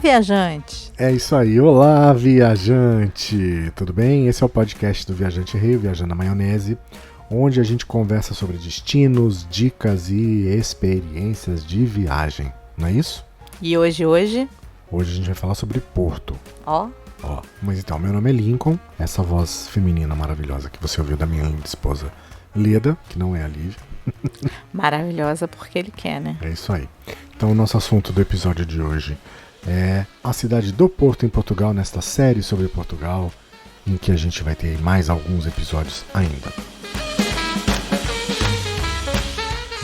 viajante! É isso aí, olá viajante! Tudo bem? Esse é o podcast do Viajante Rio, Viajando na Maionese, onde a gente conversa sobre destinos, dicas e experiências de viagem, não é isso? E hoje? Hoje a gente vai falar sobre Porto. Mas então, meu nome é Lincoln, essa voz feminina maravilhosa que você ouviu da minha linda esposa Leda, que não é a Lívia. Maravilhosa porque ele quer, né? É isso aí. Então o nosso assunto do episódio de hoje é a cidade do Porto em Portugal, nesta série sobre Portugal, em que a gente vai ter mais alguns episódios ainda.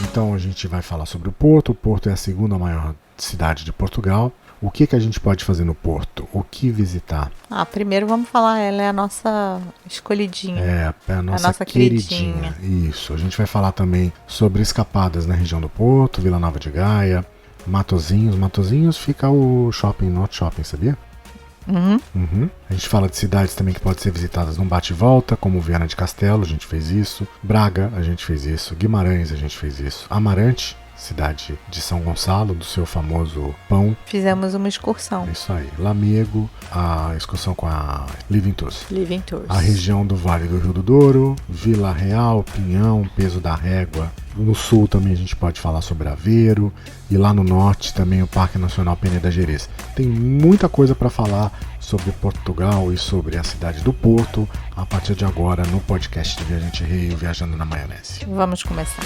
Então a gente vai falar sobre o Porto. O Porto é a segunda maior cidade de Portugal. O que a gente pode fazer no Porto? O que visitar? Primeiro vamos falar, ela é a nossa escolhidinha. É a nossa queridinha. Isso, a gente vai falar também sobre escapadas na região do Porto, Vila Nova de Gaia, Matosinhos. Matosinhos fica o shopping, not shopping, sabia? Uhum. A gente fala de cidades também que podem ser visitadas num bate e volta, como Viana de Castelo, a gente fez isso. Braga, a gente fez isso. Guimarães, a gente fez isso. Amarante, cidade de São Gonçalo, do seu famoso pão. Fizemos uma excursão. É isso aí. Lamego, a excursão com a Living Tours. A região do Vale do Rio do Douro, Vila Real, Pinhão, Peso da Régua. No sul também a gente pode falar sobre Aveiro. E lá no norte também o Parque Nacional Peneda Gerês. Tem muita coisa para falar sobre Portugal e sobre a cidade do Porto a partir de agora no podcast de Viajante Rio, Viajando na Maionese. Vamos começar.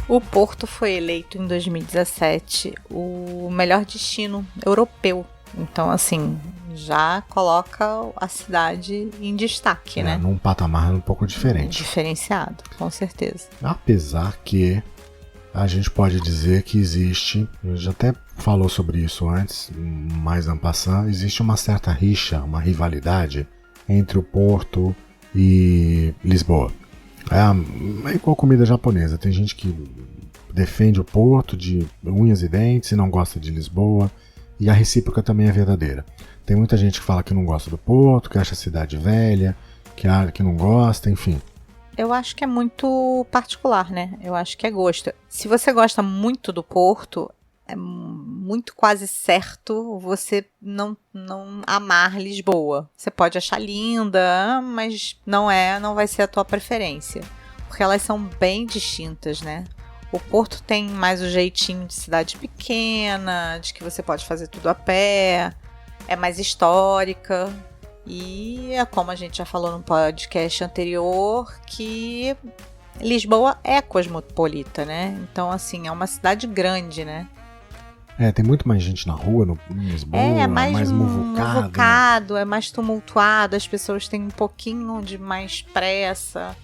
O Porto foi eleito em 2017 o melhor destino europeu. Então, assim, já coloca a cidade em destaque, né? Num patamar um pouco diferente. Diferenciado, com certeza. Apesar que a gente pode dizer que existe, a gente até falou sobre isso antes, mais en passant, existe uma certa rixa, uma rivalidade entre o Porto e Lisboa. É igual comida japonesa, tem gente que defende o Porto de unhas e dentes e não gosta de Lisboa, e a recíproca também é verdadeira. Tem muita gente que fala que não gosta do Porto, que acha a cidade velha, que não gosta, enfim. Eu acho que é muito particular, né? Eu acho que é gosto. Se você gosta muito do Porto, é muito quase certo você não amar Lisboa. Você pode achar linda, mas não vai ser a tua preferência. Porque elas são bem distintas, né? O Porto tem mais o jeitinho de cidade pequena, de que você pode fazer tudo a pé, é mais histórica. E é como a gente já falou no podcast anterior, que Lisboa é cosmopolita, né? Então, assim, é uma cidade grande, né? Tem muito mais gente na rua em Lisboa, é mais muvucado, né? É mais tumultuado, as pessoas têm um pouquinho de mais pressa,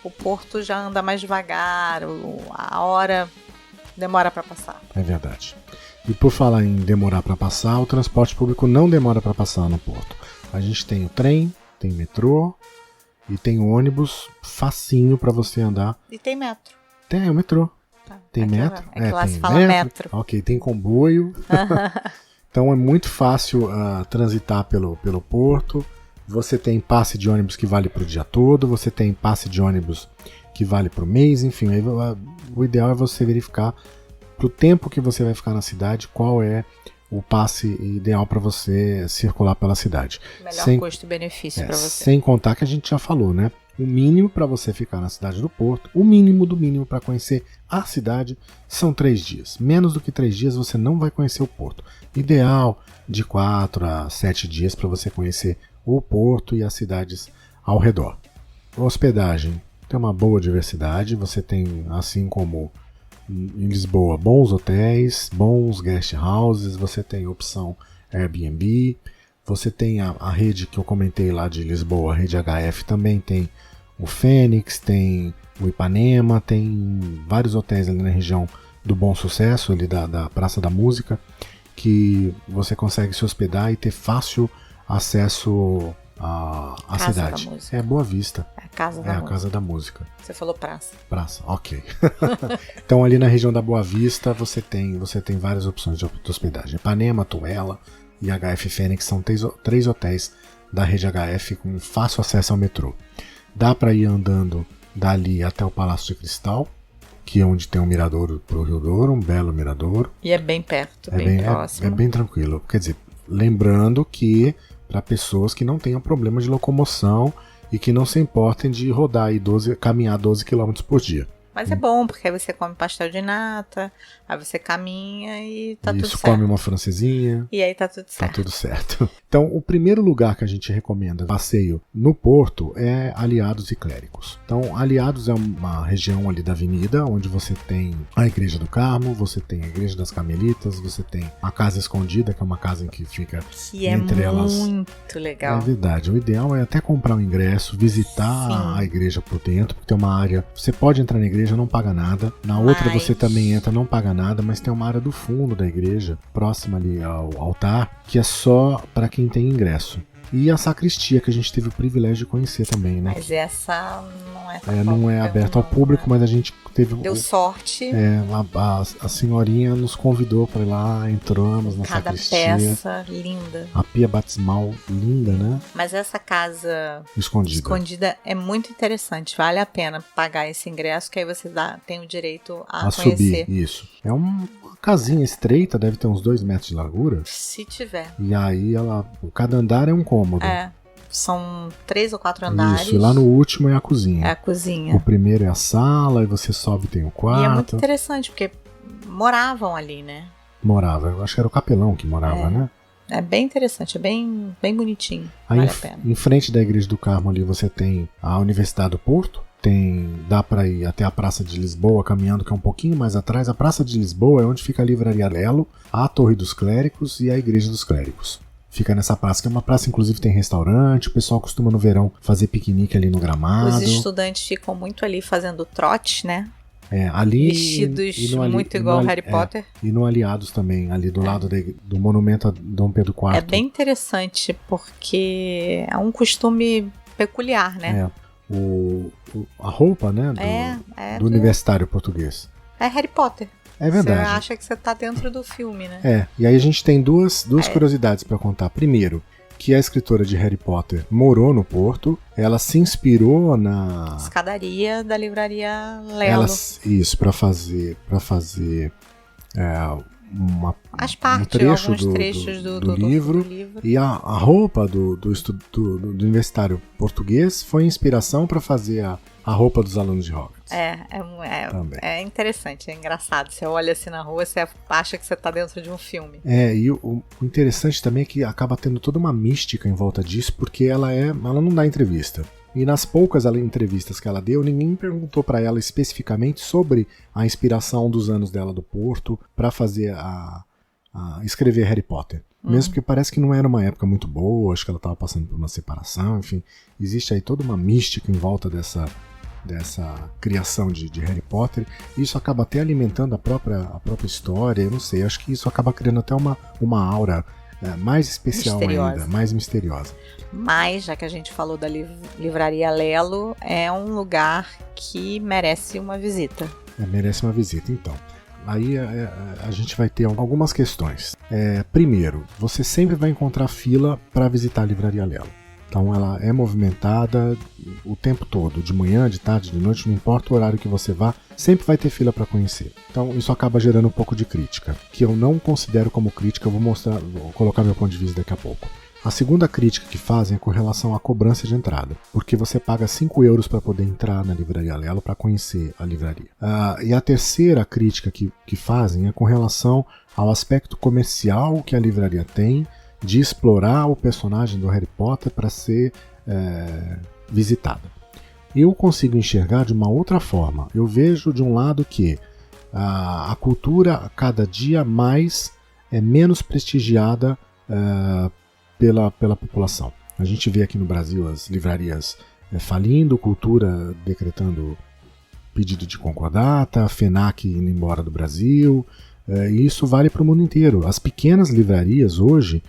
o Porto já anda mais devagar, a hora demora para passar. É verdade. E por falar em demorar para passar, o transporte público não demora para passar no Porto. A gente tem o trem, tem metrô e tem ônibus facinho para você andar. E tem metro. Tem o metrô. Tem aqui metro? É que lá se fala metro. Ok, tem comboio. Então é muito fácil transitar pelo Porto. Você tem passe de ônibus que vale para o dia todo. Você tem passe de ônibus que vale para o mês. Enfim, o ideal é você verificar para o tempo que você vai ficar na cidade qual é o passe ideal para você circular pela cidade. Melhor custo-benefício para você. Sem contar que a gente já falou, né? O mínimo para você ficar na cidade do Porto, o mínimo do mínimo para conhecer a cidade são 3 dias. Menos do que 3 dias você não vai conhecer o Porto. Ideal de 4 a 7 dias para você conhecer o Porto e as cidades ao redor. Hospedagem tem uma boa diversidade. Você tem, assim como em Lisboa, bons hotéis, bons guest houses, você tem opção Airbnb, você tem a rede que eu comentei lá de Lisboa, a rede HF também tem o Fênix, tem o Ipanema, tem vários hotéis ali na região do Bom Sucesso, ali da Praça da Música, que você consegue se hospedar e ter fácil acesso à cidade. É Boa Vista. É a Casa da Música. É a Casa da Música. Você falou praça. Praça, ok. Então ali na região da Boa Vista você tem várias opções de hospedagem. Ipanema, Tuela e HF Fênix são 3 hotéis da rede HF com fácil acesso ao metrô. Dá para ir andando dali até o Palácio de Cristal, que é onde tem um miradouro pro Rio Douro, um belo miradouro. E é bem perto, bem próximo. É bem tranquilo. Quer dizer, lembrando que para pessoas que não tenham problema de locomoção e que não se importem de rodar aí caminhar 12 km por dia. Mas é bom, porque aí você come pastel de nata, aí você caminha e tá tudo certo. Isso, come uma francesinha. E aí tá tudo certo. Tá tudo certo. Então, o primeiro lugar que a gente recomenda passeio no Porto é Aliados e Clérigos. Então, Aliados é uma região ali da avenida, onde você tem a Igreja do Carmo, você tem a Igreja das Carmelitas, você tem a Casa Escondida, que é uma casa em que fica entre elas. Muito legal. É verdade. O ideal é até comprar um ingresso, visitar a igreja por dentro, porque tem uma área... Você pode entrar na igreja, não paga nada. Na outra você também entra, não paga nada, mas tem uma área do fundo da igreja, próxima ali ao altar, que é só para quem tem ingresso. E a sacristia, que a gente teve o privilégio de conhecer também, né? Mas essa não é tão não é aberta ao público, mas a gente teve... Deu sorte. A senhorinha nos convidou para ir lá, entramos na sacristia. Cada peça linda. A pia batismal linda, né? Mas essa casa escondida é muito interessante. Vale a pena pagar esse ingresso, que aí você tem o direito a conhecer. Subir, isso. É uma casinha estreita, deve ter uns 2 metros de largura. Se tiver. E aí cada andar é um cômodo. São 3 ou 4 andares. Isso, e lá no último é a cozinha. É a cozinha. O primeiro é a sala, e você sobe e tem o quarto. E é muito interessante, porque moravam ali, né? Morava, eu acho que era o capelão que morava, né? É bem interessante, é bem bonitinho. Aí vale a pena. Em frente da Igreja do Carmo ali você tem a Universidade do Porto. Dá para ir até a Praça de Lisboa caminhando, que é um pouquinho mais atrás. A Praça de Lisboa é onde fica a Livraria Lelo, a Torre dos Clérigos e a Igreja dos Clérigos. Fica nessa praça, que é uma praça, inclusive tem restaurante, o pessoal costuma no verão fazer piquenique ali no gramado. Os estudantes ficam muito ali fazendo trote, né? Ali vestidos muito igual ao Harry Potter. E no Aliados também, ali do lado do monumento a Dom Pedro IV. É bem interessante, porque é um costume peculiar, né? A roupa, né, do universitário português. É Harry Potter. É verdade. Você acha que você tá dentro do filme, né? E aí a gente tem duas curiosidades para contar. Primeiro, que a escritora de Harry Potter morou no Porto, ela se inspirou na escadaria da Livraria Lelo. Isso, para fazer alguns trechos do livro. E a roupa do universitário português foi inspiração para fazer a roupa dos alunos de Hogwarts. É interessante, é engraçado. Você olha assim na rua, você acha que você está dentro de um filme. E o interessante também é que acaba tendo toda uma mística em volta disso, porque ela não dá entrevista. E nas poucas entrevistas que ela deu, ninguém perguntou para ela especificamente sobre a inspiração dos anos dela do Porto para fazer escrever Harry Potter. Mesmo porque parece que não era uma época muito boa, acho que ela estava passando por uma separação, enfim. Existe aí toda uma mística em volta dessa criação de Harry Potter. Isso acaba até alimentando a própria história, eu não sei, acho que isso acaba criando até uma aura mais especial ainda, mais misteriosa. Mas, já que a gente falou da Livraria Lelo, é um lugar que merece uma visita. Merece uma visita, então. Aí a gente vai ter algumas questões. Primeiro, você sempre vai encontrar fila para visitar a Livraria Lelo. Então ela é movimentada o tempo todo, de manhã, de tarde, de noite, não importa o horário que você vá, sempre vai ter fila para conhecer. Então isso acaba gerando um pouco de crítica, que eu não considero como crítica, vou colocar meu ponto de vista daqui a pouco. A segunda crítica que fazem é com relação à cobrança de entrada, porque você paga 5 euros para poder entrar na Livraria Lelo para conhecer a livraria. E a terceira crítica que fazem é com relação ao aspecto comercial que a livraria tem de explorar o personagem do Harry Potter para ser visitada. Eu consigo enxergar de uma outra forma. Eu vejo de um lado que a cultura a cada dia mais é menos prestigiada pela população. A gente vê aqui no Brasil as livrarias falindo, cultura decretando pedido de concordata, a FENAC indo embora do Brasil, e isso vale para o mundo inteiro. As pequenas livrarias hoje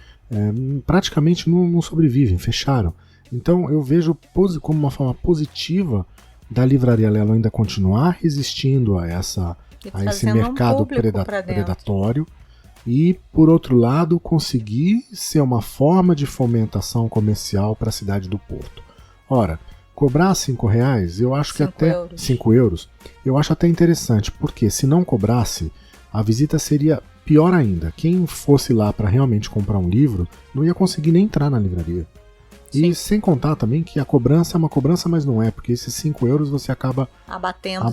praticamente não sobrevivem, fecharam. Então eu vejo como uma forma positiva da Livraria Lelo ainda continuar resistindo a esse mercado predatório e, por outro lado, conseguir ser uma forma de fomentação comercial para a cidade do Porto. Ora, Cobrar R$5, eu acho que até €5. 5 euros, eu acho até interessante, porque se não cobrasse, a visita seria pior ainda. Quem fosse lá para realmente comprar um livro, não ia conseguir nem entrar na livraria. Sim. E sem contar também que a cobrança é uma cobrança, mas não é, porque esses 5 euros você acaba abatendo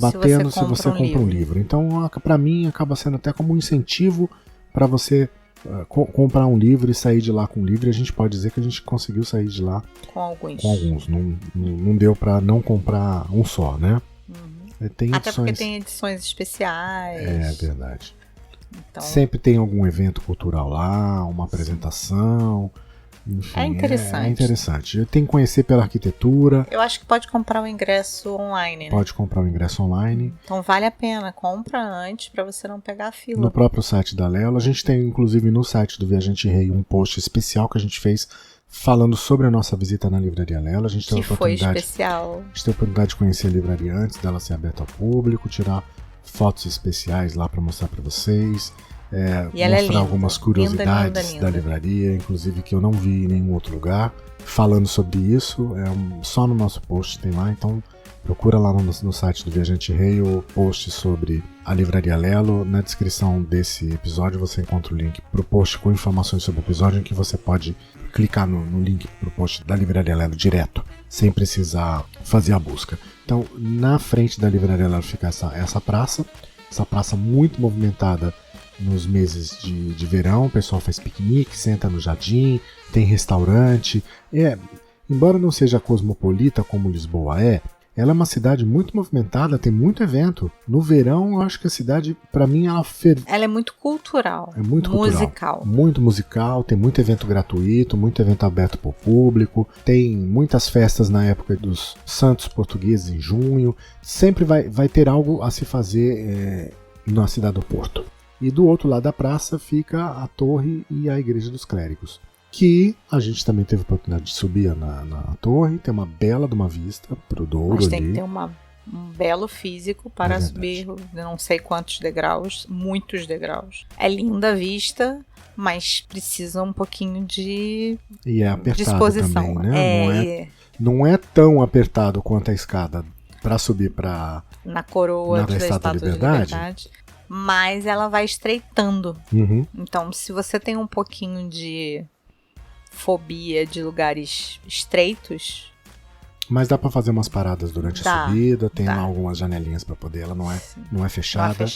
se você compra um livro. Então, para mim, acaba sendo até como um incentivo para você comprar um livro e sair de lá com um livro. E a gente pode dizer que a gente conseguiu sair de lá com alguns. Não deu para não comprar um só, né? Tem Até edições... porque tem edições especiais. É verdade. Então... Sempre tem algum evento cultural lá, uma apresentação. Enfim, é interessante. É interessante. Tem que conhecer pela arquitetura. Eu acho que pode comprar o ingresso online, né? Pode comprar o ingresso online. Então vale a pena. Compra antes para você não pegar a fila. No próprio site da Lelo. A gente tem, inclusive, no site do Viajante Rei um post especial que a gente fez falando sobre a nossa visita na Livraria Lelo. A gente teve que foi especial. A gente teve a oportunidade de conhecer a livraria antes dela ser aberta ao público, tirar fotos especiais lá para mostrar para vocês. Mostrar algumas curiosidades da livraria, inclusive que eu não vi em nenhum outro lugar, falando sobre isso. Só no nosso post tem lá, então procura lá no site do Viajante Rei o post sobre a Livraria Lelo. Na descrição desse episódio você encontra o link para o post com informações sobre o episódio, em que você pode clicar no link para o post da Livraria Lelo direto, sem precisar fazer a busca. Então, na frente da Livraria Lelo fica essa praça muito movimentada. Nos meses de verão, o pessoal faz piquenique, senta no jardim, tem restaurante. Embora não seja cosmopolita como Lisboa ela é uma cidade muito movimentada, tem muito evento. No verão, eu acho que a cidade, para mim, ela é muito cultural. É muito musical. Cultural, muito musical, tem muito evento gratuito, muito evento aberto para o público, tem muitas festas na época dos santos portugueses em junho. Sempre vai ter algo a se fazer na cidade do Porto. E do outro lado da praça fica a torre e a igreja dos clérigos, que a gente também teve a oportunidade de subir na torre. Tem uma bela de uma vista pro Douro. Mas tem que ter um belo físico para subir não sei quantos degraus, muitos degraus. É linda a vista, mas precisa um pouquinho de disposição. Também, né? Não é tão apertado quanto a escada para subir para na coroa da Estátua da Liberdade. Mas ela vai estreitando. Uhum. Então, se você tem um pouquinho de fobia de lugares estreitos... Mas dá para fazer umas paradas durante a subida, tem lá algumas janelinhas para poder, ela não é fechada,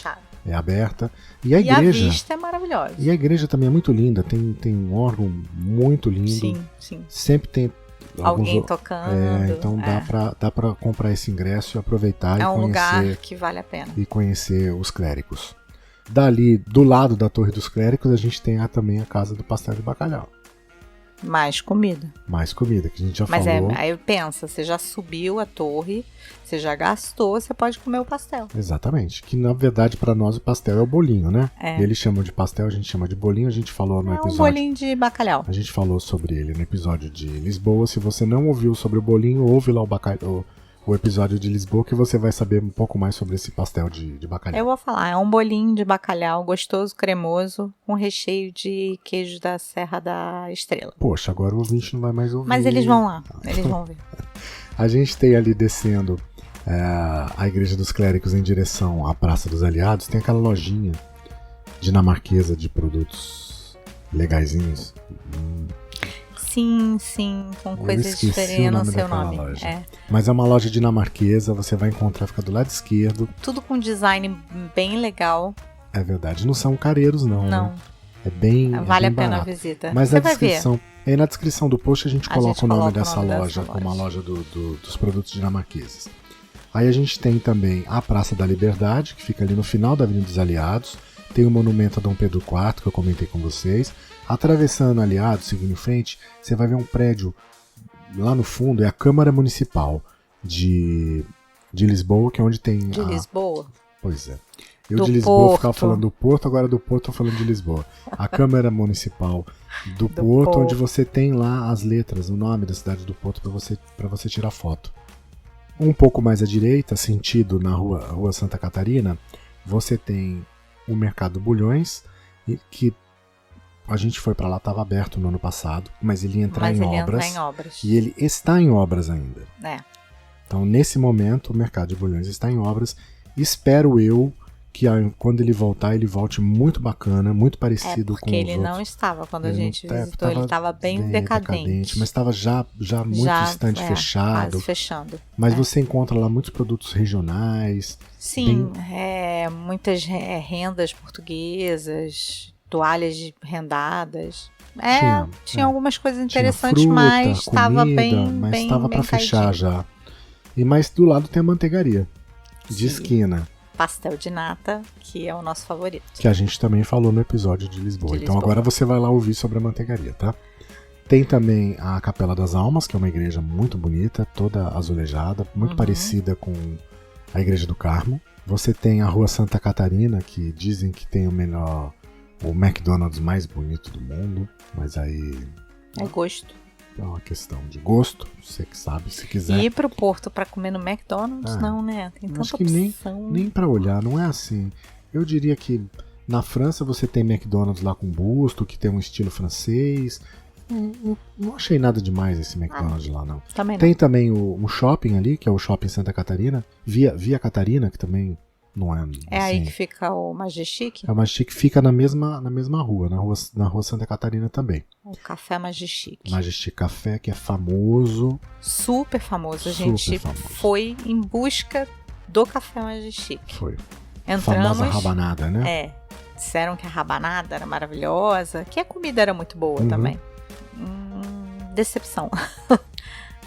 é aberta. E a igreja... a vista é maravilhosa. E a igreja também é muito linda, tem um órgão muito lindo. Sim. Sempre tem... alguém tocando. Então dá pra comprar esse ingresso e aproveitar e conhecer. É um lugar que vale a pena. E conhecer os clérigos. Dali, do lado da Torre dos Clérigos, a gente tem também a Casa do Pastel de Bacalhau. Mais comida. Que a gente já Mas falou. Aí pensa, você já subiu a torre, você já gastou, você pode comer o pastel. Exatamente. Que na verdade para nós o pastel é o bolinho, né? É. Eles chamam de pastel, a gente chama de bolinho. A gente falou no episódio. É um bolinho de bacalhau. A gente falou sobre ele no episódio de Lisboa. Se você não ouviu sobre o bolinho, ouve lá o episódio de Lisboa, que você vai saber um pouco mais sobre esse pastel de bacalhau. Eu vou falar, é um bolinho de bacalhau gostoso, cremoso, com recheio de queijo da Serra da Estrela. Poxa, agora o ouvinte não vai mais ouvir. Mas eles vão lá, eles vão ver. A gente tem ali descendo a Igreja dos Clérigos em direção à Praça dos Aliados, tem aquela lojinha dinamarquesa de produtos legaisinhos. Sim, com coisas diferentes, não sei o nome. Mas é uma loja dinamarquesa, você vai encontrar, fica do lado esquerdo. Tudo com design bem legal. É verdade, não são careiros não. Né? É bem vale a pena a visita. Mas você na descrição, aí na descrição do post a gente coloca o nome dessa loja como a loja dos produtos dinamarqueses. Aí a gente tem também a Praça da Liberdade, que fica ali no final da Avenida dos Aliados. Tem o monumento a Dom Pedro IV, que eu comentei com vocês. Atravessando Aliados, seguindo em frente, você vai ver um prédio lá no fundo, é a Câmara Municipal de Lisboa, que é onde tem Lisboa? Pois é. Eu de Lisboa ficava falando do Porto, agora do Porto estou falando de Lisboa. A Câmara Municipal do Porto, onde você tem lá as letras, o nome da cidade do Porto para você tirar foto. Um pouco mais à direita, sentido na rua Santa Catarina, você tem o Mercado Bulhões, que a gente foi para lá, estava aberto no ano passado, mas ele ia entrar em obras. E ele está em obras ainda. Então, nesse momento, o mercado de Bulhões está em obras. Espero eu que quando ele voltar, ele volte muito bacana, muito parecido com os porque ele outros. não estava quando a Ele gente não- visitou, ele estava bem decadente. Mas estava já muito estante fechado. Quase fechando. Mas você encontra lá muitos produtos regionais. Sim, muitas rendas portuguesas, toalhas rendadas. Tinha algumas coisas interessantes, fruta, mas estava comida, bem mas bem estava para fechar caidinho. já. E mais do lado tem a manteigaria de Sim. esquina, Pastel de nata, que é o nosso favorito. que a gente também falou no episódio de Lisboa. Então agora você vai lá ouvir sobre a manteigaria, tá? Tem também a Capela das Almas, que é uma igreja muito bonita, toda azulejada, muito parecida com a Igreja do Carmo. Você tem a Rua Santa Catarina, que dizem que tem o McDonald's mais bonito do mundo, mas aí É gosto. é uma questão de gosto, você que sabe, se quiser. E ir pro Porto pra comer no McDonald's, não, né? Tem tanta Acho que opção. nem pra olhar, não é assim. Eu diria que na França você tem McDonald's lá com busto, que tem um estilo francês. Não achei nada demais esse McDonald's lá, não. Também não. Tem também um shopping ali, que é o Shopping Santa Catarina, Via Catarina, que também não é É assim, aí que fica o Majestic? é uma chique, fica na mesma rua, na rua Santa Catarina também. O Café Majestic. Majestic Café, que é famoso. Super famoso. A Super gente famoso. foi em busca do Café Majestic. Foi. Entramos. Famosa rabanada, né? Disseram que a rabanada era maravilhosa, que a comida era muito boa também. Decepção.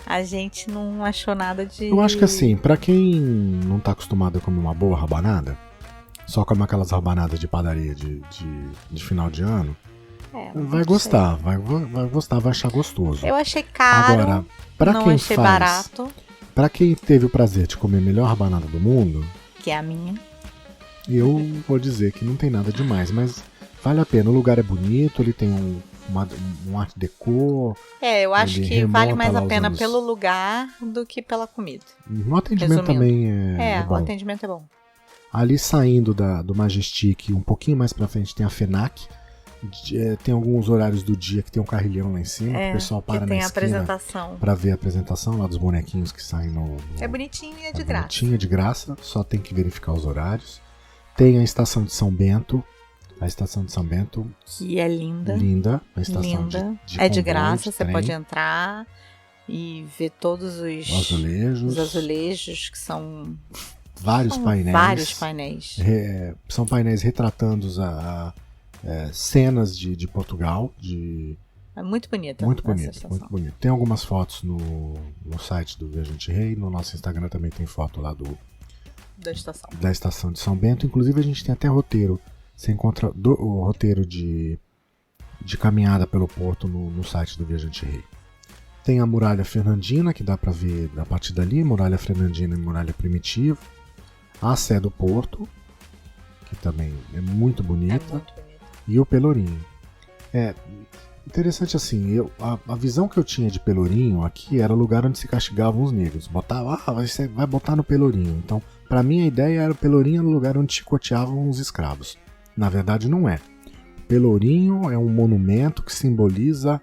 A gente não achou nada de... Eu acho que assim, pra quem não tá acostumado a comer uma boa rabanada, só come aquelas rabanadas de padaria de final de ano, vai gostar, vai gostar, vai achar gostoso. Eu achei caro, agora, pra não quem achei faz, barato. Pra quem teve o prazer de comer a melhor rabanada do mundo, Que é a minha. eu vou dizer que não tem nada demais, mas vale a pena. O lugar é bonito, ele tem um art déco. Eu acho Ele que vale remonta mais lá a os pena anos- pelo lugar do que pela comida. O atendimento Resumindo. também é O bom. atendimento é bom. Ali saindo do Majestic, um pouquinho mais pra frente tem a FENAC. Tem alguns horários do dia que tem um carrilhão lá em cima, que o pessoal para que na tem a esquina apresentação. pra ver a apresentação lá dos bonequinhos que saem no É bonitinho e é de graça. bonitinho, de graça, só tem que verificar os horários. Tem a estação de São Bento, Que é linda. linda, a estação Linda. de É de comboio, graça, de você trem, pode entrar e ver todos azulejos, os azulejos que são vários painéis. vários painéis. São painéis retratando cenas de Portugal, É muito bonita. muito essa bonito, estação. muito bonito. Tem algumas fotos no site do Viajante Rei, no nosso Instagram também tem foto lá Da estação. da estação de São Bento. Inclusive a gente tem até roteiro. Você encontra o roteiro de caminhada pelo porto no site do Viajante Rei. Tem a Muralha Fernandina, que dá pra ver a partir dali, Muralha Fernandina e Muralha Primitiva. A Sé do Porto, que também é muito bonita. É muito bonita. E o Pelourinho. É interessante assim, a visão que eu tinha de Pelourinho aqui era o lugar onde se castigavam os negros. Botava, você vai botar no Pelourinho. Então, pra mim a ideia era o Pelourinho no lugar onde chicoteavam os escravos. Na verdade não é. O Pelourinho é um monumento que simboliza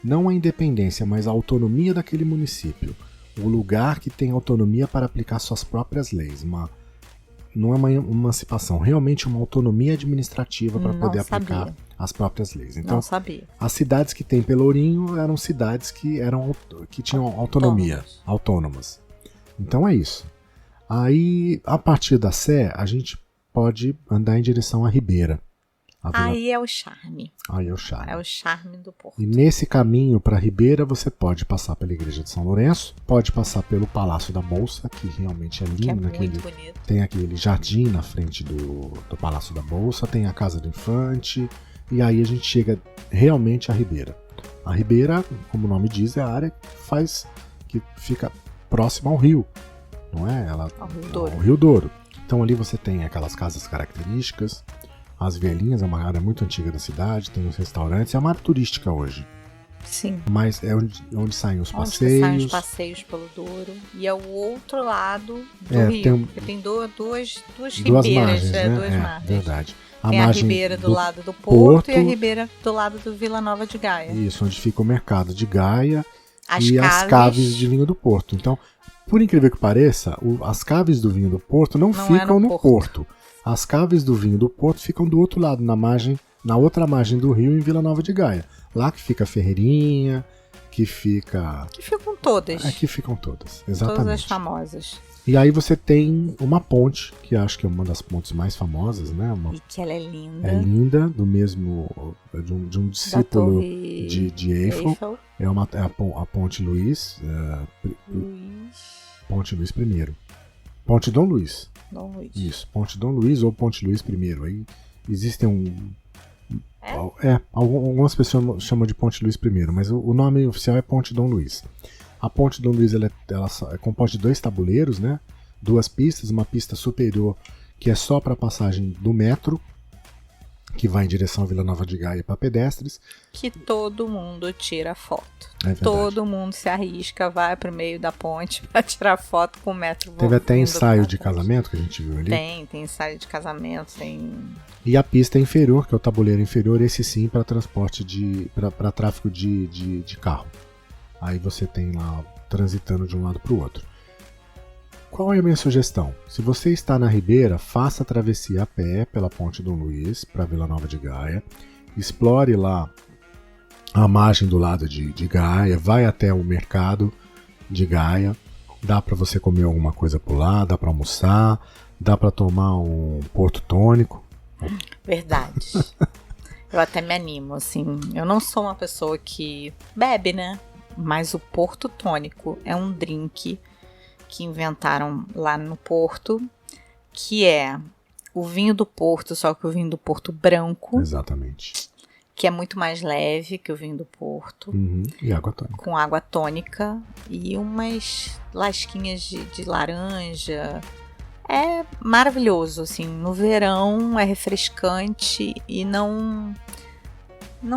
não a independência, mas a autonomia daquele município. O lugar que tem autonomia para aplicar suas próprias leis. Não é uma emancipação, realmente uma autonomia administrativa para poder aplicar as próprias leis. Então, Não sabia. as cidades que tem Pelourinho eram cidades que tinham autonomia, autônomas. Então é isso. Aí, a partir da Sé, a gente pode andar em direção à Ribeira. Aí é o charme. Aí é o charme. É o charme do Porto. E nesse caminho para Ribeira, você pode passar pela Igreja de São Lourenço, pode passar pelo Palácio da Bolsa, que realmente é lindo. Que é muito bonito. Tem aquele jardim na frente do Palácio da Bolsa, tem a Casa do Infante, e aí a gente chega realmente à Ribeira. A Ribeira, como o nome diz, é a área que fica próxima ao rio, não é? Ao Rio Douro. Ao Rio Douro. Então ali você tem aquelas casas características, as Vielinhas, é uma área muito antiga da cidade, tem os restaurantes, é uma área turística hoje. Sim. Mas é onde saem os Onde passeios. saem os passeios pelo Douro. E é o outro lado do rio. Porque tem duas ribeiras. Margens, né? Duas margens. Verdade. Tem a ribeira do lado do Porto e a ribeira do lado do Vila Nova de Gaia. Isso, onde fica o mercado de Gaia. as caves de vinho do Porto. Então, por incrível que pareça, as caves do vinho do Porto não ficam no Porto. As caves do vinho do Porto ficam do outro lado, na outra margem do rio, em Vila Nova de Gaia. Lá que fica a Ferreirinha, que ficam todas. Aqui ficam todas, exatamente. Todas as famosas. E aí você tem uma ponte, que acho que é uma das pontes mais famosas, né? E que ela é linda. É linda, do mesmo, de um discípulo de Eiffel. É a Ponte Luís. Ponte Luís I. Ponte Dom Luís. Isso, Ponte Dom Luís ou Ponte Luís I. Aí existem algumas pessoas chamam de Ponte Luís I, mas o nome oficial é Ponte Dom Luís. A Ponte Dom Luís ela é composta de 2 tabuleiros, né? 2 pistas, uma pista superior que é só para passagem do metro, que vai em direção à Vila Nova de Gaia para pedestres. Que todo mundo tira foto. É verdade. Todo mundo se arrisca, vai pro meio da ponte para tirar foto com o metro. Teve até ensaio de casamento que a gente viu ali. Tem ensaio de casamento, tem... E a pista inferior, que é o tabuleiro inferior, esse sim para transporte para tráfego de carro. Aí você tem lá transitando de um lado para o outro. Qual é a minha sugestão? Se você está na Ribeira, faça a travessia a pé pela Ponte Dom Luís para Vila Nova de Gaia. Explore lá a margem do lado de Gaia, vai até o mercado de Gaia. Dá para você comer alguma coisa por lá, dá para almoçar, dá para tomar um porto tônico. Verdade. Eu até me animo, assim. Eu não sou uma pessoa que bebe, né? Mas o porto tônico é um drink que inventaram lá no Porto, que é o vinho do Porto, só que o vinho do Porto branco. Exatamente. Que é muito mais leve que o vinho do Porto. E água tônica. Com água tônica e umas lasquinhas de laranja. É maravilhoso, assim. No verão é refrescante e não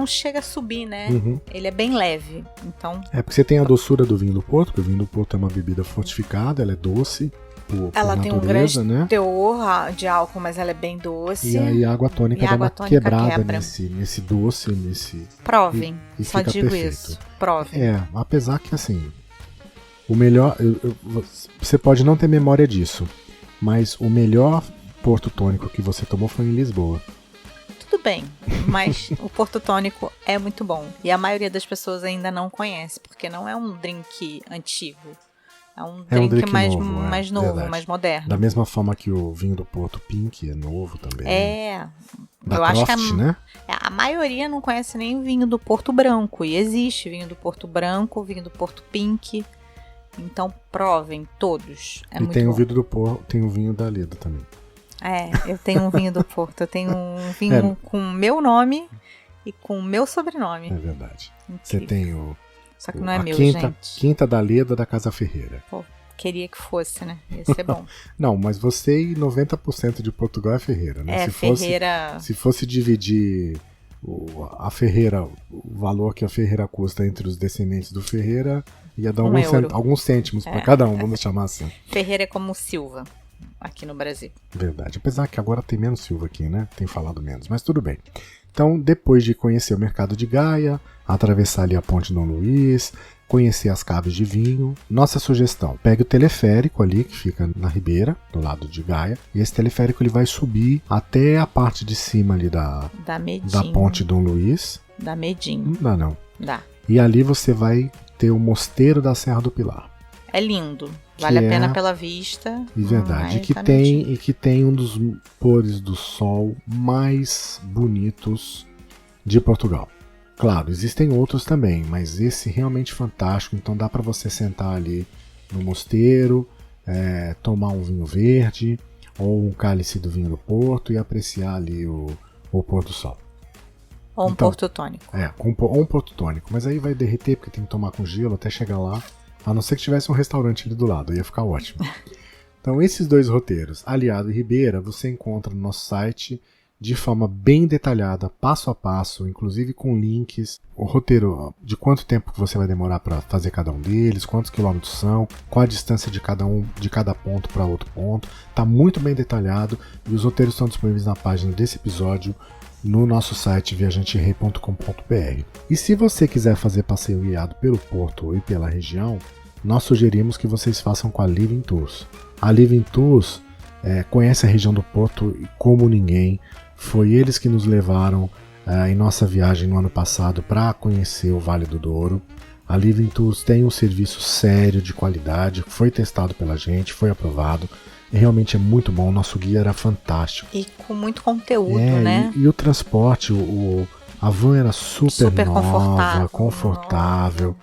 chega a subir, né? Ele é bem leve, então... É porque você tem a doçura do vinho do Porto, porque o vinho do Porto é uma bebida fortificada, ela é doce por ela natureza, tem um grande né? teor de álcool, mas ela é bem doce. E aí a água tônica dá uma quebrada nesse doce, Provem, e só fica digo perfeito. isso. Provem. Apesar que assim, o melhor... você pode não ter memória disso, mas o melhor porto tônico que você tomou foi em Lisboa. Tudo bem, mas o porto tônico é muito bom. E a maioria das pessoas ainda não conhece, porque não é um drink antigo. É um drink mais novo, mais moderno. Da mesma forma que o vinho do Porto Pink é novo também. Eu acho que né? A maioria não conhece nem o vinho do Porto Branco. E existe vinho do Porto Branco, vinho do Porto Pink. Então provem todos. É muito tem bom. O vinho do Porto, tem o vinho da Leda também. Eu tenho um vinho do Porto. Eu tenho um vinho com o meu nome e com o meu sobrenome. É verdade. Incrível. Você tem Só que não é meu, gente. Quinta da Leda da Casa Ferreira. Pô, queria que fosse, né? Ia ser bom. Não, mas você e 90% de Portugal é Ferreira, né? Se fosse dividir a Ferreira, o valor que a Ferreira custa entre os descendentes do Ferreira, ia dar alguns cêntimos para cada um, vamos chamar assim. Ferreira é como Silva aqui no Brasil. Verdade. Apesar que agora tem menos Silva aqui, né? Tem falado menos, mas tudo bem. Então, depois de conhecer o mercado de Gaia, atravessar ali a Ponte Dom Luís, conhecer as caves de vinho, nossa sugestão, pegue o teleférico ali, que fica na Ribeira, do lado de Gaia, e esse teleférico ele vai subir até a parte de cima ali da Ponte Dom Luís. Dá medinho. Não dá, não. Dá. E ali você vai ter o Mosteiro da Serra do Pilar. É lindo. Vale a pena pela vista. Verdade. E que tem um dos pôres do sol mais bonitos de Portugal. Claro, existem outros também, mas esse realmente fantástico. Então dá para você sentar ali no mosteiro, tomar um vinho verde ou um cálice do vinho do Porto e apreciar ali o pôr do sol. Ou um porto tônico. Ou um porto tônico. Mas aí vai derreter porque tem que tomar com gelo até chegar lá. A não ser que tivesse um restaurante ali do lado, ia ficar ótimo. Então esses 2 roteiros, Aliado e Ribeira, você encontra no nosso site de forma bem detalhada, passo a passo, inclusive com links, o roteiro de quanto tempo que você vai demorar para fazer cada um deles, quantos quilômetros são, qual a distância de cada ponto para outro ponto. Está muito bem detalhado e os roteiros estão disponíveis na página desse episódio no nosso site viajanterei.com.br. E se você quiser fazer passeio guiado pelo porto e pela região, nós sugerimos que vocês façam com a Living Tours. A Living Tours conhece a região do porto como ninguém. Foi eles que nos levaram em nossa viagem no ano passado para conhecer o Vale do Douro. A Living Tours tem um serviço sério, de qualidade, foi testado pela gente, foi aprovado. E realmente é muito bom, o nosso guia era fantástico. E com muito conteúdo, né? E o transporte, a van era super nova, confortável.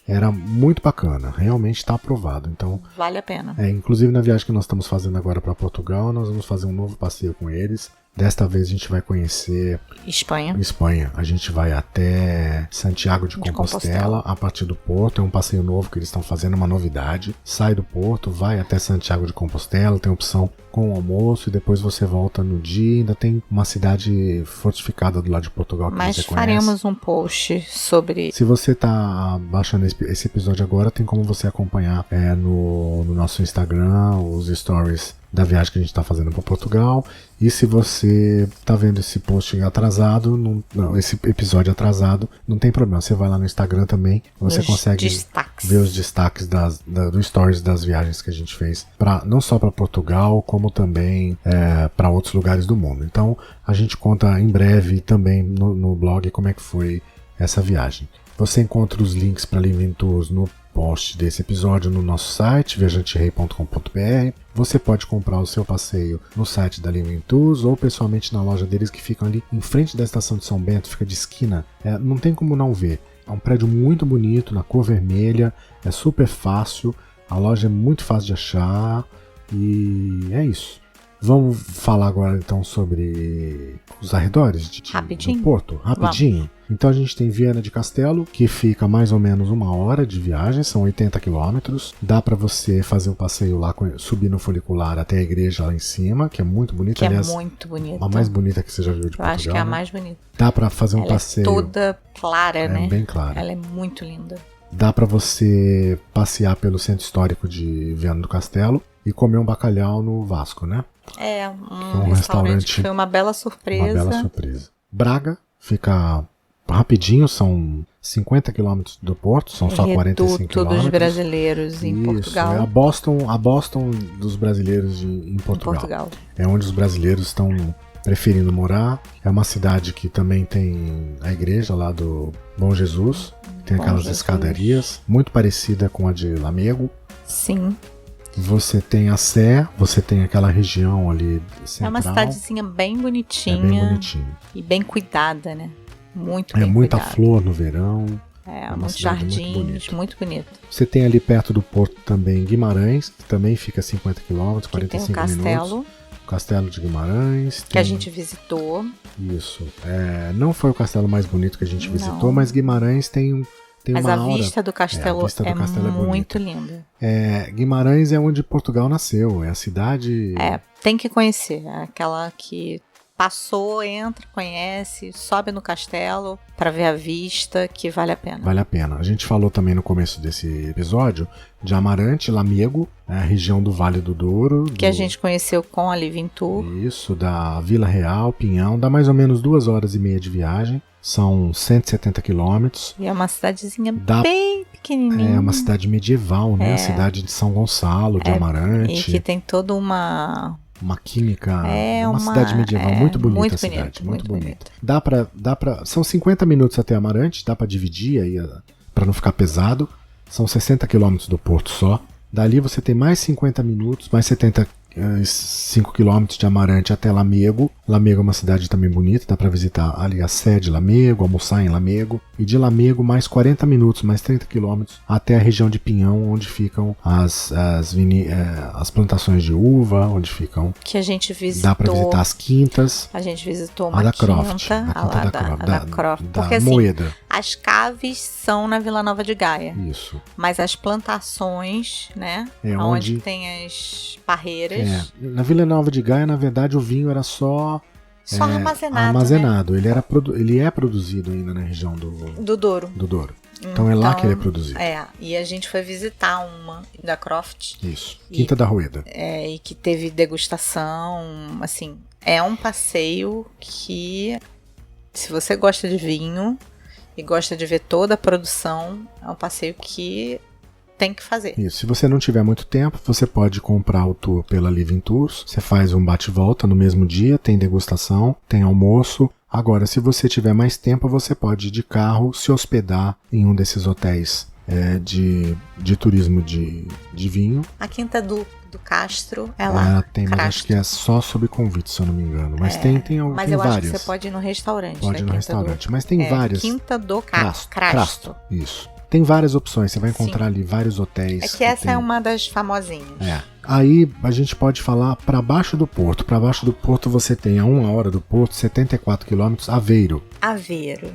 Era muito bacana, realmente está aprovado. Então, vale a pena. Inclusive na viagem que nós estamos fazendo agora para Portugal, nós vamos fazer um novo passeio com eles. Desta vez a gente vai conhecer Espanha. A gente vai até Santiago de Compostela, a partir do porto. É um passeio novo que eles estão fazendo, uma novidade. Sai do porto, vai até Santiago de Compostela, tem opção com o almoço e depois você volta no dia. Ainda tem uma cidade fortificada do lado de Portugal que você conhece. Mas faremos um post sobre... Se você está baixando esse episódio agora, tem como você acompanhar no nosso Instagram, os stories da viagem que a gente está fazendo para Portugal. E se você está vendo esse post atrasado, esse episódio atrasado, não tem problema, você vai lá no Instagram também, você consegue ver os destaques do stories das viagens que a gente fez, não só para Portugal, como também para outros lugares do mundo. Então a gente conta em breve também no blog como é que foi essa viagem. Você encontra os links para Living Tours no post desse episódio no nosso site, viajanterei.com.br. Você pode comprar o seu passeio no site da Living Tours ou pessoalmente na loja deles, que ficam ali em frente da estação de São Bento, fica de esquina. Não tem como não ver. É um prédio muito bonito, na cor vermelha, é super fácil, a loja é muito fácil de achar e é isso. Vamos falar agora então sobre os arredores do porto, rapidinho. Vamos. Então a gente tem Viana do Castelo, que fica mais ou menos 1 hora de viagem, são 80 quilômetros. Dá para você fazer um passeio lá, subir no funicular até a igreja lá em cima, que é muito bonita. Aliás, é muito bonita. A mais bonita que você já viu de Portugal. Eu acho que é a mais bonita. Dá para fazer um passeio. É toda clara, né? Bem clara. Ela é muito linda. Dá para você passear pelo centro histórico de Viana do Castelo e comer um bacalhau no Vasco, né? Um restaurante que foi uma bela surpresa. Braga fica rapidinho, são 50 quilômetros do porto, são só 45 quilômetros. Dos brasileiros em Portugal. É a Boston dos brasileiros em Portugal. É onde os brasileiros estão preferindo morar. É uma cidade que também tem a igreja lá do Bom Jesus, tem aquelas escadarias, muito parecida com a de Lamego. Sim. Você tem a Sé, você tem aquela região ali central. É uma cidadezinha bem bonitinha. E bem cuidada, né? Muito bem muita cuidada. Flor no verão. Muitos jardins, muito bonito. Você tem ali perto do porto também Guimarães, que também fica a 50 km, 45 minutos. O Castelo de Guimarães. Que a gente visitou. Isso. Não foi o castelo mais bonito que a gente visitou, mas Guimarães tem mas uma a vista do castelo é muito linda. Guimarães é onde Portugal nasceu, é a cidade... Tem que conhecer, é aquela que passou, entra, conhece, sobe no castelo para ver a vista, que vale a pena. Vale a pena. A gente falou também no começo desse episódio de Amarante, Lamego, a região do Vale do Douro. Que a gente conheceu com a Living Tour. Isso, da Vila Real, Pinhão, dá mais ou menos 2 horas e meia de viagem. São 170 quilômetros. E é uma cidadezinha bem pequenininha. É uma cidade medieval, né? A cidade de São Gonçalo, de Amarante. E que tem toda uma química, uma cidade medieval muito bonita, muito a cidade, muito bonita. Dá pra, são 50 minutos até Amarante, dá pra dividir aí pra não ficar pesado. São 60 quilômetros do porto só. Dali você tem mais 50 minutos, mais 75 quilômetros de Amarante até Lamego. Lamego é uma cidade também bonita, dá para visitar ali a Sé de Lamego, almoçar em Lamego. E de Lamego mais 40 minutos, mais 30 quilômetros até a região de Pinhão, onde ficam as plantações de uva, onde ficam... Que a gente visitou. Dá para visitar as quintas. A gente visitou uma a da quinta, Croft, da Croft. Porque Moeda. Assim, as caves são na Vila Nova de Gaia. Isso. Mas as plantações, né? Onde tem as parreiras. Na Vila Nova de Gaia, na verdade, o vinho era só armazenado. Né? Ele é produzido ainda na região do Douro. Então é lá que ele é produzido. E a gente foi visitar uma da Croft. Isso, Quinta da Rueda. E que teve degustação, assim, é um passeio que Se você gosta de vinho e gosta de ver toda a produção, é um passeio que tem que fazer. Isso. Se você não tiver muito tempo, você pode comprar o tour pela Living Tours. Você faz um bate-volta no mesmo dia, tem degustação, tem almoço. Agora, se você tiver mais tempo, você pode ir de carro, se hospedar em um desses hotéis de turismo de vinho. A Quinta do Castro é lá. Tem, mas acho que é só sob convite, se eu não me engano. Mas tem mas tem eu várias. acho que você pode ir no restaurante. Pode ir no restaurante, mas tem várias. Quinta do Crasto. Crasto. Isso. Tem várias opções, você vai encontrar ali vários hotéis. É que essa é uma das famosinhas. Aí a gente pode falar para baixo do porto. Para baixo do porto você tem a 1 hora do porto, 74 quilômetros, Aveiro. Aveiro.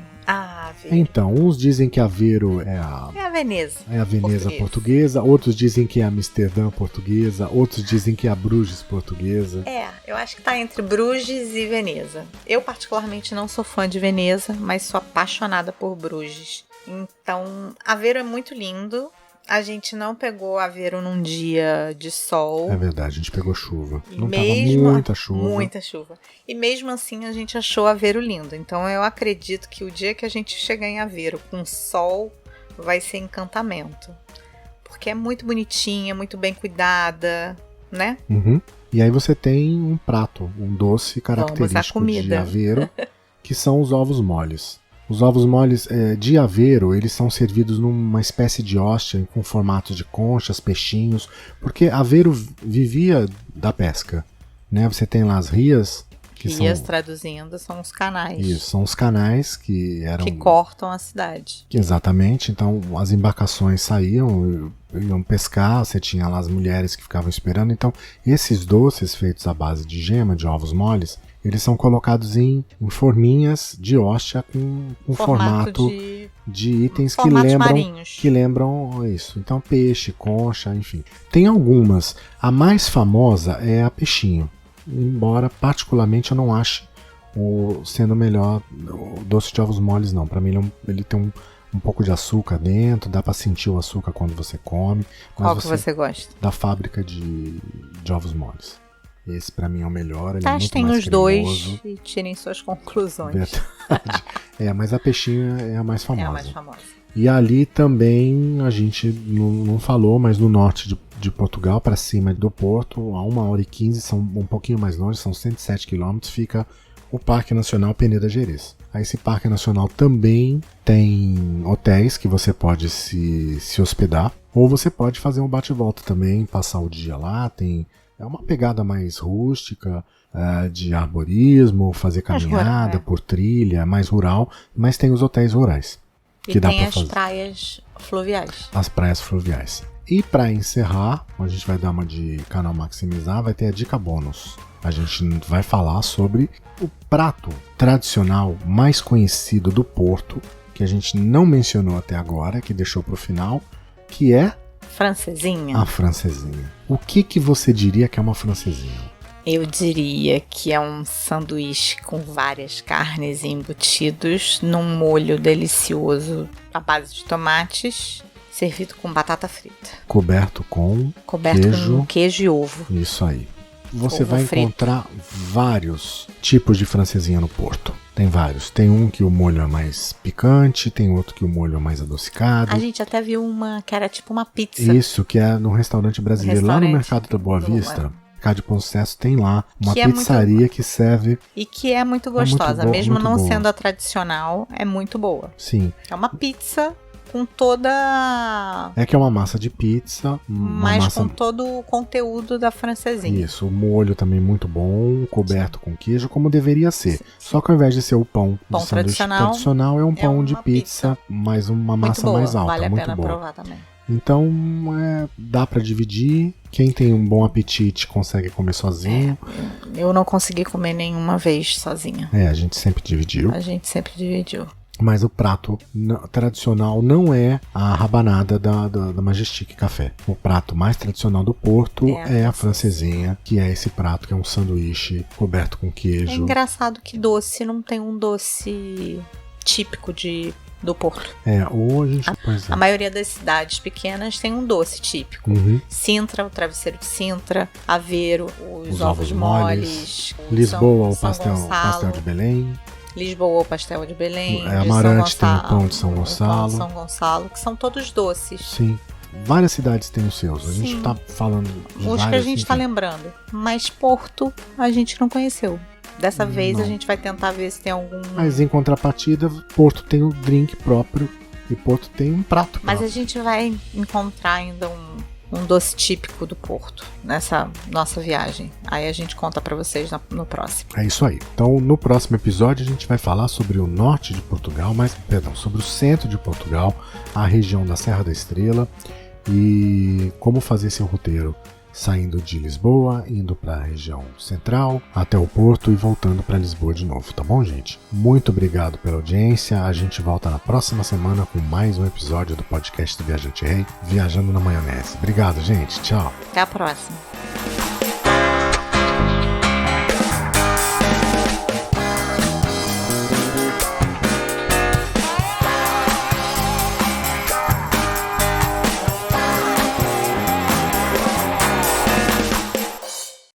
Então, uns dizem que Aveiro é a Veneza. É a Veneza portuguesa, outros dizem que é a Amsterdã portuguesa, outros dizem que é a Bruges portuguesa. Eu acho que tá entre Bruges e Veneza. Eu particularmente não sou fã de Veneza, mas sou apaixonada por Bruges. Então, Aveiro é muito lindo. A gente não pegou Aveiro num dia de sol. É verdade, a gente pegou chuva. Tava muita chuva. Muita chuva. E mesmo assim a gente achou Aveiro lindo. Então eu acredito que o dia que a gente chegar em Aveiro com sol vai ser encantamento. Porque é muito bonitinha, muito bem cuidada, né? Uhum. E aí você tem um prato, um doce característico de Aveiro, que são os ovos moles. Os ovos moles de Aveiro, eles são servidos numa espécie de hóstia com formato de conchas, peixinhos, porque Aveiro vivia da pesca, né? Você tem lá as rias. Rias, traduzindo, são os canais. Isso, são os canais que cortam a cidade. Exatamente, então as embarcações saíam, iam pescar, você tinha lá as mulheres que ficavam esperando. Então, esses doces feitos à base de gema, de ovos moles, eles são colocados em forminhas de hóstia com formato de itens que lembram isso. Então, peixe, concha, enfim. Tem algumas. A mais famosa é a peixinho. Embora, particularmente, eu não ache sendo melhor o doce de ovos moles, não. Para mim, ele tem um pouco de açúcar dentro, dá para sentir o açúcar quando você come. Qual que você gosta? Da fábrica de ovos moles. Esse pra mim é o melhor. Ele é muito Testem mais os cremoso. dois e tirem suas conclusões. Verdade. Mas a peixinha é a mais famosa. É a mais famosa. E ali também a gente não falou, mas no norte de Portugal, para cima do Porto, a 1h15, são um pouquinho mais longe, são 107 quilômetros, fica o Parque Nacional Peneda Gerês. Esse Parque Nacional também tem hotéis que você pode se hospedar, ou você pode fazer um bate-volta também, passar o dia lá. É uma pegada mais rústica, de arborismo, fazer caminhada por trilha, mais rural, mas tem os hotéis rurais. E tem as praias fluviais. As praias fluviais. E para encerrar, a gente vai dar uma de canal maximizar, vai ter a dica bônus. A gente vai falar sobre o prato tradicional mais conhecido do Porto, que a gente não mencionou até agora, que deixou para o final, que é francesinha. A francesinha. O que você diria que é uma francesinha? Eu diria que é um sanduíche com várias carnes embutidos num molho delicioso à base de tomates, servido com batata frita. Coberto com queijo e ovo. Isso aí. Você vai encontrar vários tipos de francesinha no Porto. Tem vários. Tem um que o molho é mais picante, tem outro que o molho é mais adocicado. A gente até viu uma que era tipo uma pizza. Isso, que é no restaurante brasileiro, lá no Mercado da Boa Vista. Mercado de Bom Sucesso tem lá uma pizzaria que serve. E que é muito gostosa, mesmo não sendo a tradicional, é muito boa. Sim. É uma pizza com toda... É que é uma massa de pizza. Mas com todo o conteúdo da francesinha. Isso, o molho também muito bom, coberto com queijo, como deveria ser. Sim. Só que ao invés de ser o pão de tradicional, é um pão de pizza, mas uma massa mais alta. Vale a muito pena boa. provar também. Então, dá pra dividir. Quem tem um bom apetite consegue comer sozinho. Eu não consegui comer nenhuma vez sozinha. A gente sempre dividiu. Mas o prato tradicional não é a rabanada da Majestic Café. O prato mais tradicional do Porto é a francesinha, que é esse prato que é um sanduíche coberto com queijo. É engraçado que doce não tem um doce típico do Porto. Hoje a maioria das cidades pequenas tem um doce típico. Sintra, o travesseiro de Sintra, Aveiro, os ovos moles, Lisboa, o pastel de Belém. Lisboa, o pastel de Belém. Amarante tem o pão de São Gonçalo. O pão de São Gonçalo, que são todos doces. Sim. Várias cidades têm os seus. A gente tá falando de os que a gente tá lembrando. Mas Porto a gente não conheceu. Dessa vez a gente vai tentar ver se tem algum... Mas em contrapartida, Porto tem um drink próprio e Porto tem um prato próprio. Mas a gente vai encontrar ainda um doce típico do Porto nessa nossa viagem. Aí a gente conta pra vocês no próximo. É isso aí. Então no próximo episódio a gente vai falar sobre o norte de Portugal, sobre o centro de Portugal, a região da Serra da Estrela e como fazer seu roteiro saindo de Lisboa, indo para a região central, até o Porto e voltando para Lisboa de novo, tá bom, gente? Muito obrigado pela audiência. A gente volta na próxima semana com mais um episódio do podcast do Viajante Rei, Viajando na Maionese. Obrigado, gente. Tchau. Até a próxima.